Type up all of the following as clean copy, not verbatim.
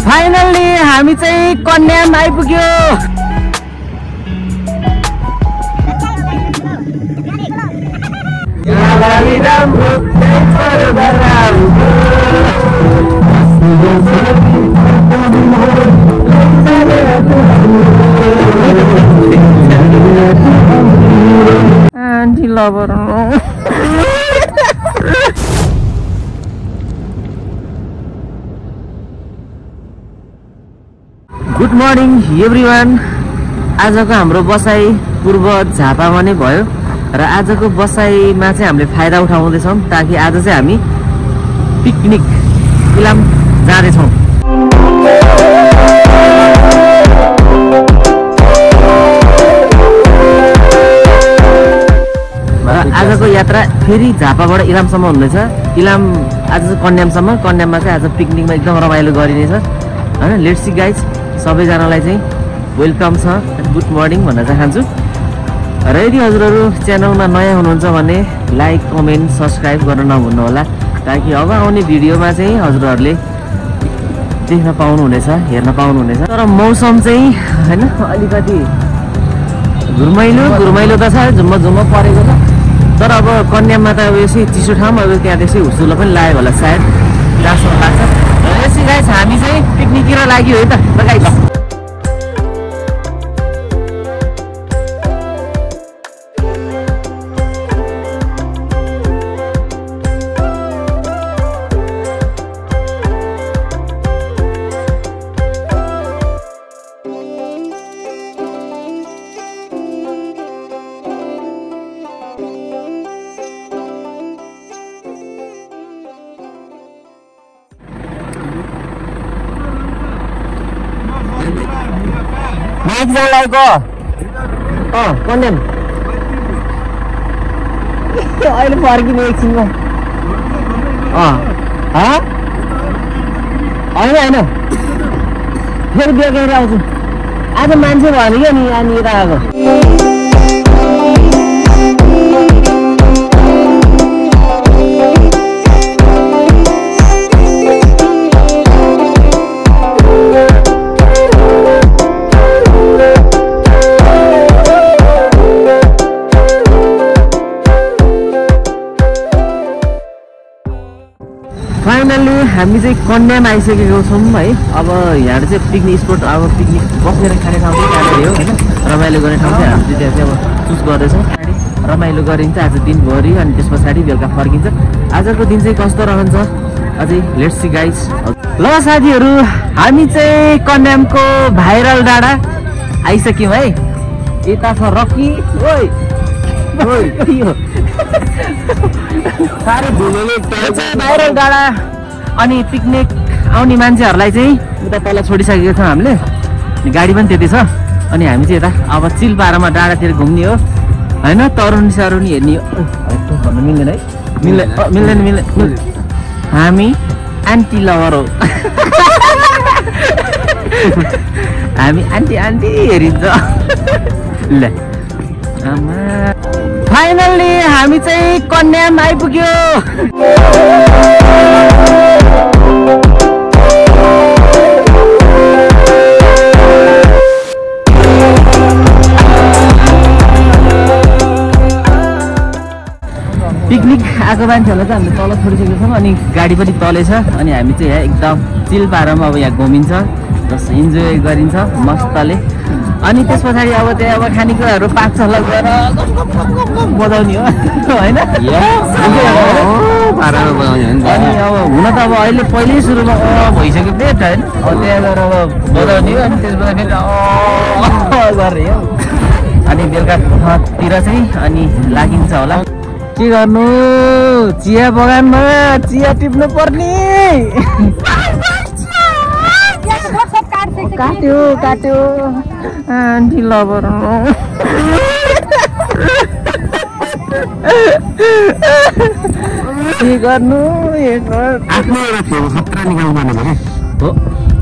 Finally हामी चाहिँ कन्याम आइपुग्यो। Aunty lover good morning everyone. आजको हाम्रो बसाइ पूर्व झापामा नै भयो र आजको बसाइमा चाहिँ हामीले फाइदा उठाउँदैछौँ ताकि आज चाहिँ हामी पिकनिक इलाम जाँदैछौँ। आजको यात्रा फेरि झापाबाट इलामसम्म हुँदैछ। इलाम आज चाहिँ कन्यामसम्म, कन्याममा चाहिँ आज पिकनिकमा एकदम रमाइलो गरिनेछ होइन। लेट्स सी गाइज, सबैजनालाई चाहिँ वेलकम छ, गुड मर्निङ भन्न चाहन्छु। र यदि हजुरहरू च्यानलमा नयाँ हुनुहुन्छ भने लाइक कमेन्ट सब्सक्राइब गर्न नभुल्नु होला ताकि अब आउने भिडियोमा चाहिँ हजुरहरूले देख्न पाउनुहुनेछ, हेर्न पाउनुहुनेछ। तर मौसम चाहिँ होइन अलिकति घुरमैलो त छ, झुम्म परेको छ। तर अब कन्याममा त अब यसै चिसो ठाउँ, अब त्यहाँ त्यसै हुसुलो पनि लाग्यो होला सायद, जहाँसम्म लाग्छ। र यसै गाइस हामी चाहिँ पिकनिकतिर लाग्यो है त गाइस। कन्याम अहिले फर्किने एकछिनमा होइन फेरि बेलुका आउँछु। आज मान्छे भएन क्या नि अनि यता आएको। फाइनल्ली हामी चाहिँ कन्याम आइसकेको छौँ है। अब यहाँ चाहिँ पिकनिक स्पोट, अब पिकनिक बसेर खाने ठाउँ चाहिँ त्यहाँनिर हो होइन। रमाइलो गर्ने ठाउँ चाहिँ हामीले त्यहाँ चाहिँ अब चुज गर्दैछौँ। रमाइलो गरिन्छ आज दिनभरि अनि त्यस पछाडि बेलुका फर्किन्छ। आजको दिन चाहिँ कस्तो रहन्छ अझै लेट्स सी गाइस। ल साथीहरू, हामी चाहिँ कन्यामको भाइरल डाँडा आइसक्यौँ है। यता छ रकी भाइरल डाँडा। अनि पिकनिक आउने मान्छेहरूलाई चाहिँ उता तल छोडिसकेको छौँ हामीले, गाडी पनि त्यति छ। अनि हामी चाहिँ यता अब चिलपारामा डाँडातिर घुम्ने हो होइन। तरुनी सरुनी हेर्ने हो भन्नु मिल्दैन है, मिल्दैन। हामी आन्टी लभर हो हामी आन्टी हेरिन्छ ल। फाइनल्ली हामी चाहिँ कन्याम आइपुग्यो। पिकनिक आएको मान्छेहरूलाई चाहिँ हामीले तल छोडिसकेको छौँ अनि गाडी पनि तलै छ। अनि हामी चाहिँ यहाँ एकदम चिल पारामा अब यहाँ घुमिन्छ, जस्ट इन्जोय गरिन्छ मस्तले। अनि त्यस पछाडि अब त्यहाँ अब खानेकुराहरू पाक्छ लगेर बजाउने हो होइन। अनि अब हुन त अब अहिले पहिल्यै सुरुमा भइसक्यो पेट होइन। अब त्यहाँ गएर अब बजाउने हो अनि त्यसबाट फेरि गरेर हो। अनि बेलुकातिर चाहिँ अनि लागिन्छ होला। के गर्नु, चिया बगानमा चिया टिप्नु पर्ने। काट्यो आन्टी लभर के गर्नु, आफ्नो एउटा फेरि खतरा निकाल्नु पर्ने भयो हो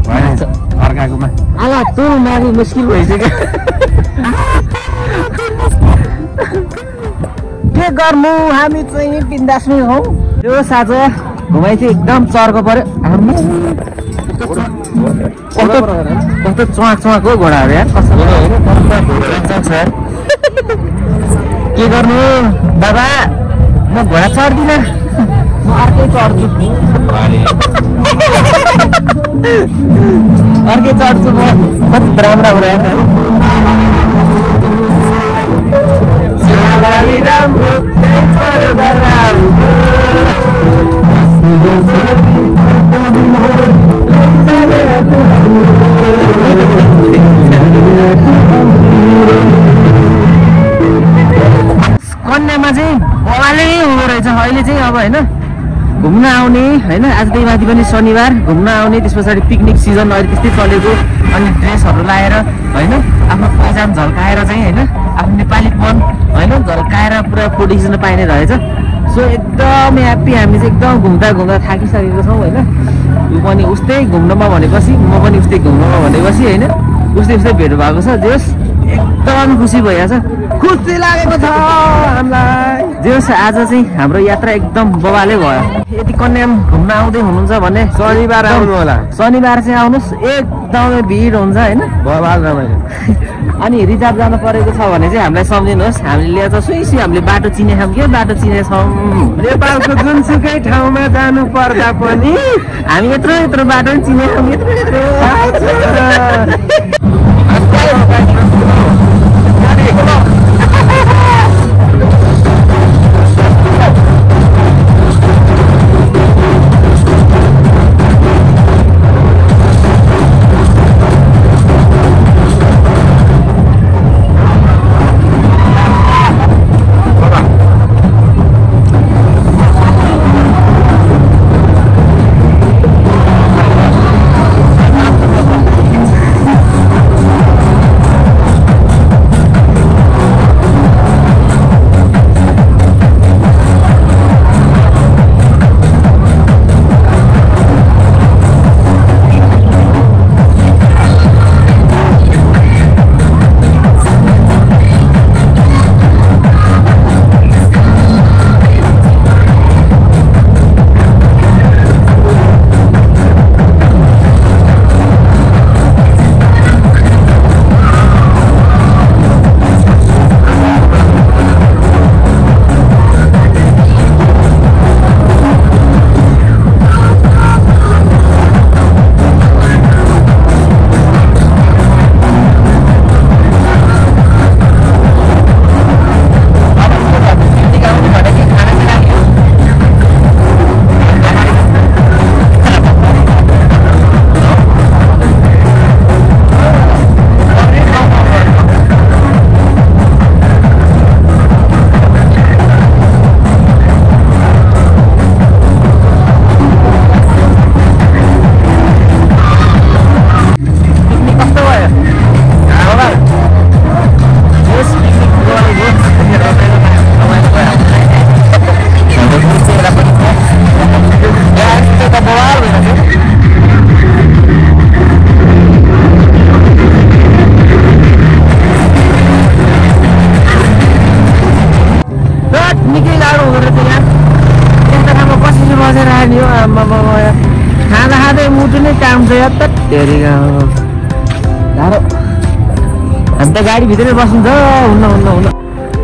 भएछ अर्काकोमा। आला तँ माथि मुस्किल भइसक्यो। के गर्नु, हामी चाहिँ बिन्दासमै हौ। त्यो साँझ घुमाइ चाहिँ एकदम चर्को पर्यो। कस्तो चुवाक चुवाक हो घोडाहरू यार कस्तो छ यार के गर्नु बाबा म घोडा चढ्दिनँ म अर्कै चढ्छु अर्कै चढ्छु म कति राम्रो राम्रो कन्यामा चाहिँ बवालै हुँदो रहेछ अहिले चाहिँ अब होइन घुम्न आउने होइन आज त्यही माथि पनि शनिबार घुम्न आउने त्यस पछाडि पिकनिक सिजन अहिले त्यस्तै चलेको अनि ड्रेसहरू लाएर होइन आफ्नो पहिचान झल्काएर चाहिँ होइन आफ्नो नेपालीपन होइन झल्काएर पुरा फोटो खिच्न पाइने रहेछ सो एकदम ह्याप्पी हामी चाहिँ एकदम घुम्दा घुम्दा थाकिसकेको छौँ होइन यो पनि उस्तै घुम्नमा भनेपछि म पनि उस्तै घुम्नमा भनेपछि होइन उस्तै उस्तै भेट भएको छ जेस एकदम खुसी भइरहेछ खुसी लागेको छ हामीलाई जेस आज चाहिँ हाम्रो यात्रा एकदम बवालै भयो यदि कन्याम घुम्न आउँदै हुनुहुन्छ भने शनिबार आउनु होला शनिबार चाहिँ आउनुहोस् एकदमै भिड हुन्छ होइन बवाल रमाइलो अनि रिजर्भ जानु परेको छ भने चाहिँ हामीलाई सम्झिनुहोस् हामीले त सुई हामीले बाटो चिनेछौँ के बाटो चिनेछौँ नेपालको जुनसुकै ठाउँमा जानु पर्दा पनि हामी यत्रो यत्रो बाटो पनि चिनेछौँ यत्रो यत्रो खाँदा खाँदै मुटु नै काम छ यार धेरै गाह्रो हामी त गाडीभित्रै बसिन्छ हुन्न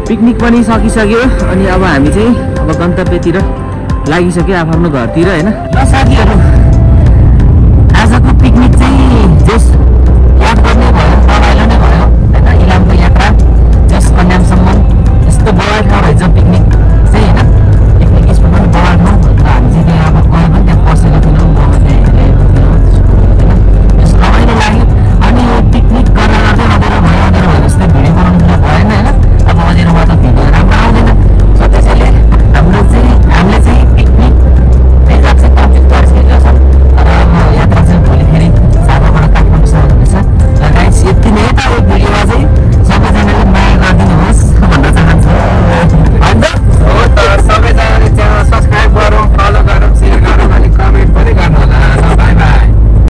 पिकनिक पनि सकिसक्यो अनि अब हामी चाहिँ अब गन्तव्यतिर लागिसक्यो आफ्नो घरतिर होइन ल साथीहरू